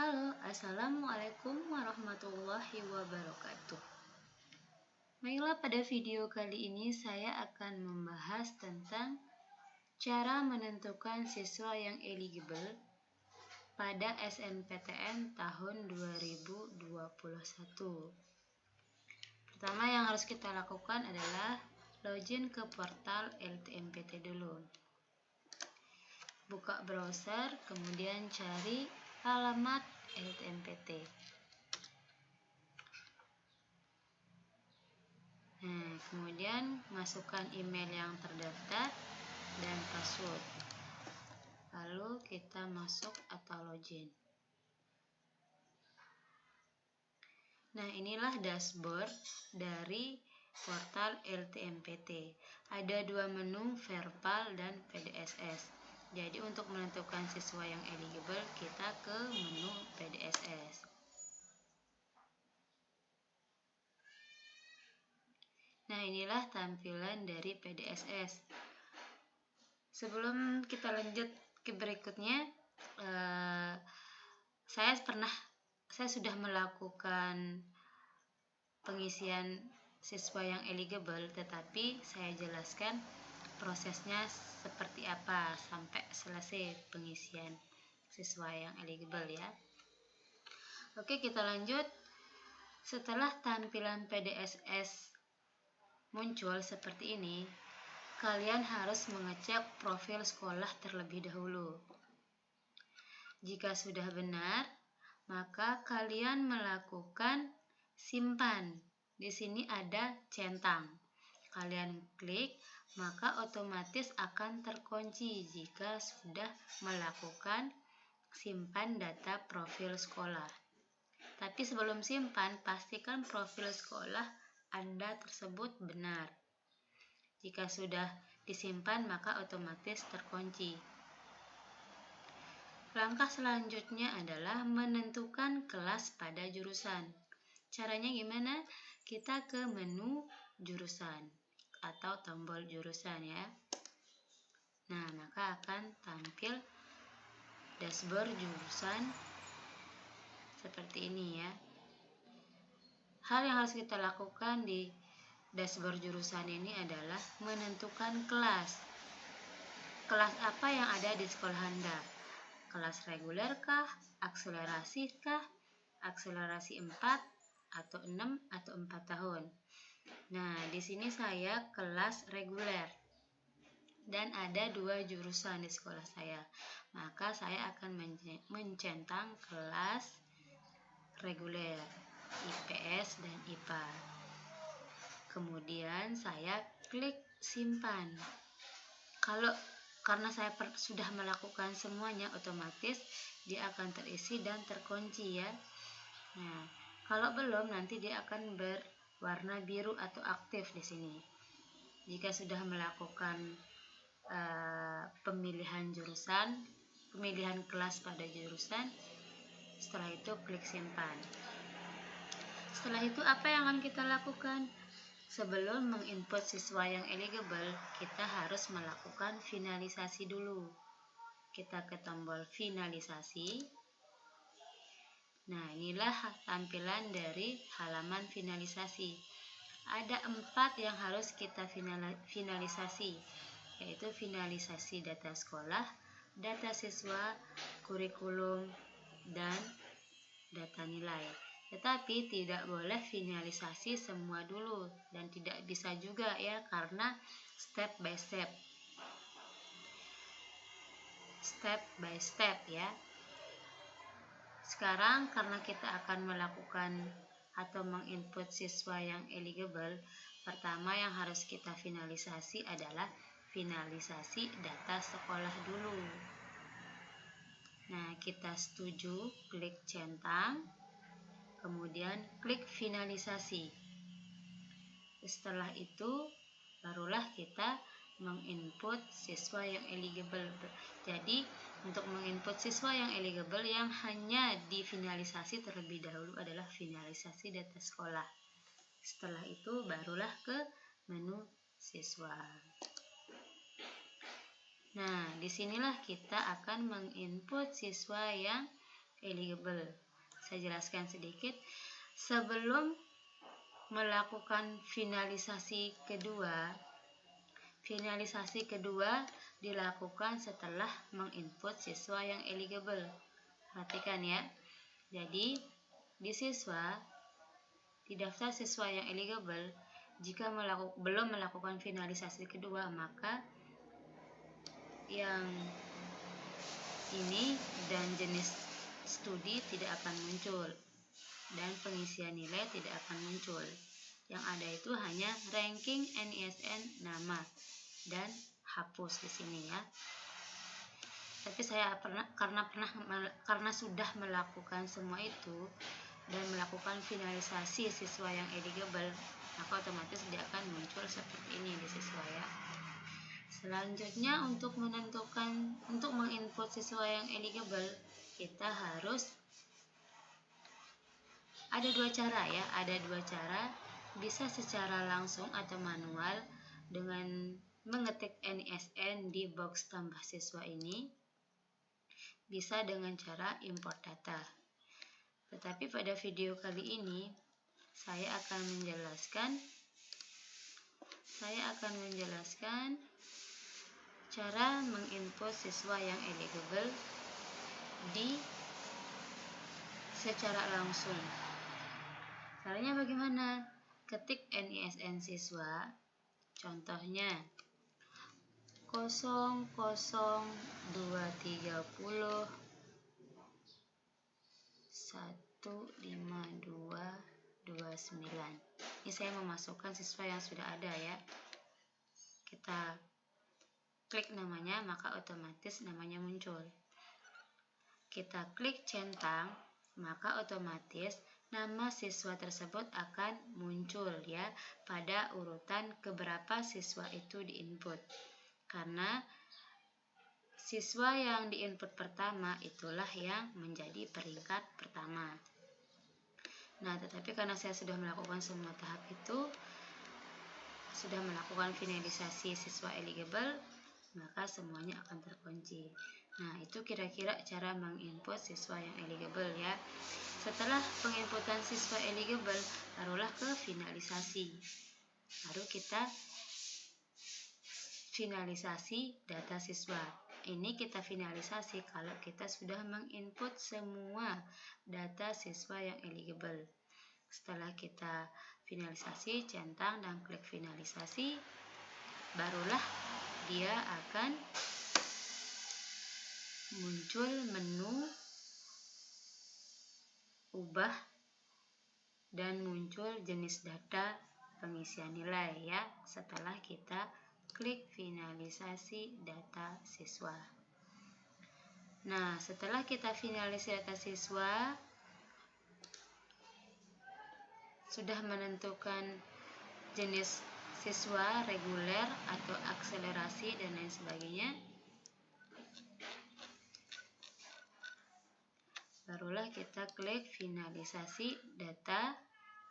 Halo, Assalamualaikum warahmatullahi wabarakatuh. Baiklah, pada video kali ini saya akan membahas tentang cara menentukan siswa yang eligible pada SNPTN tahun 2021. Pertama yang harus kita lakukan adalah login ke portal LTMPT dulu. Buka browser, kemudian cari alamat LTMPT. Nah, kemudian masukkan email yang terdaftar dan password. Lalu kita masuk atau login. Nah, inilah dashboard dari portal LTMPT. Ada dua menu, verbal dan PDSS. Jadi untuk menentukan siswa yang eligible, kita ke menu PDSS. Nah, inilah tampilan dari PDSS. Sebelum kita lanjut ke berikutnya, saya sudah melakukan pengisian siswa yang eligible, tetapi saya jelaskan prosesnya seperti apa sampai selesai pengisian siswa yang eligible ya. Oke, kita lanjut. Setelah tampilan PDSS muncul seperti ini, kalian harus mengecek profil sekolah terlebih dahulu. Jika sudah benar, maka kalian melakukan simpan. Di sini ada centang. Kalian klik, maka otomatis akan terkunci jika sudah melakukan simpan data profil sekolah. Tapi sebelum simpan, pastikan profil sekolah Anda tersebut benar. Jika sudah disimpan, maka otomatis terkunci. Langkah selanjutnya adalah menentukan kelas pada jurusan. Caranya gimana? Kita ke menu jurusan atau tombol jurusan ya. Nah, maka akan tampil dashboard jurusan seperti ini ya. Hal yang harus kita lakukan di dashboard jurusan ini adalah menentukan kelas. Kelas apa yang ada di sekolah Anda? Kelas reguler kah? Akselerasi kah? Akselerasi 4 atau 6 atau 4 tahun. Nah, di sini saya kelas reguler. Dan ada 2 jurusan di sekolah saya. Maka saya akan mencentang kelas reguler, IPS dan IPA. Kemudian saya klik simpan. Karena saya sudah melakukan semuanya, otomatis dia akan terisi dan terkunci ya. Nah, kalau belum, nanti dia akan berwarna biru atau aktif di sini. Jika sudah melakukan pemilihan jurusan, pemilihan kelas pada jurusan, setelah itu klik simpan. Setelah itu apa yang akan kita lakukan? Sebelum menginput siswa yang eligible, kita harus melakukan finalisasi dulu. Kita ke tombol finalisasi. Nah, inilah tampilan dari halaman finalisasi. Ada 4 yang harus kita finalisasi, yaitu finalisasi data sekolah, data siswa, kurikulum, dan data nilai. Tetapi tidak boleh finalisasi semua dulu dan tidak bisa juga ya, karena step by step ya. Sekarang karena kita akan melakukan atau menginput siswa yang eligible, pertama yang harus kita finalisasi adalah finalisasi data sekolah dulu. Nah, kita setuju, klik centang. Kemudian klik finalisasi. Setelah itu barulah kita menginput siswa yang eligible. Jadi untuk menginput siswa yang eligible, yang hanya difinalisasi terlebih dahulu adalah finalisasi data sekolah. Setelah itu barulah ke menu siswa. Nah, disinilah kita akan menginput siswa yang eligible. Saya jelaskan sedikit. Sebelum melakukan finalisasi kedua dilakukan setelah menginput siswa yang eligible. Perhatikan ya. Jadi, di daftar siswa yang eligible, jika belum melakukan finalisasi kedua, maka yang ini dan jenis studi tidak akan muncul dan pengisian nilai tidak akan muncul. Yang ada itu hanya ranking, NISN, nama, dan hapus di sini ya. Tapi saya karena sudah melakukan semua itu dan melakukan finalisasi siswa yang eligible, maka otomatis dia akan muncul seperti ini di siswa ya. Selanjutnya untuk menginput siswa yang eligible, kita harus ada dua cara ya, bisa secara langsung atau manual dengan mengetik NISN di box tambah siswa ini, bisa dengan cara import data. Tetapi pada video kali ini saya akan menjelaskan cara menginput siswa yang eligible secara langsung. Caranya bagaimana? Ketik NISN siswa, contohnya 00230 15229. Ini saya memasukkan siswa yang sudah ada ya. Kita klik namanya, maka otomatis namanya muncul. Kita klik centang, maka otomatis nama siswa tersebut akan muncul ya pada urutan keberapa siswa itu diinput. Karena siswa yang diinput pertama itulah yang menjadi peringkat pertama. Nah, tetapi karena saya sudah melakukan semua tahap itu, sudah melakukan finalisasi siswa eligible, maka semuanya akan terkunci. Nah, itu kira-kira cara menginput siswa yang eligible ya. Setelah penginputan siswa eligible, barulah ke finalisasi. Baru kita finalisasi data siswa. Ini kita finalisasi kalau kita sudah menginput semua data siswa yang eligible. Setelah kita finalisasi, centang dan klik finalisasi, barulah dia akan muncul menu ubah dan muncul jenis data pengisian nilai ya, setelah kita klik finalisasi data siswa. Nah, setelah kita finalisasi data siswa, sudah menentukan jenis siswa reguler atau akselerasi dan lain sebagainya, barulah kita klik finalisasi data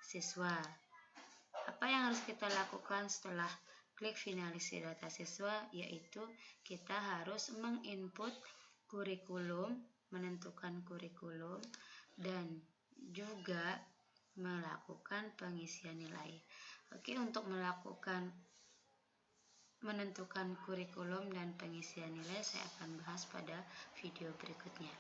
siswa. Apa yang harus kita lakukan setelah klik finalisasi data siswa? Yaitu kita harus menginput kurikulum, menentukan kurikulum, dan juga melakukan pengisian nilai. Oke, untuk menentukan kurikulum dan pengisian nilai saya akan bahas pada video berikutnya.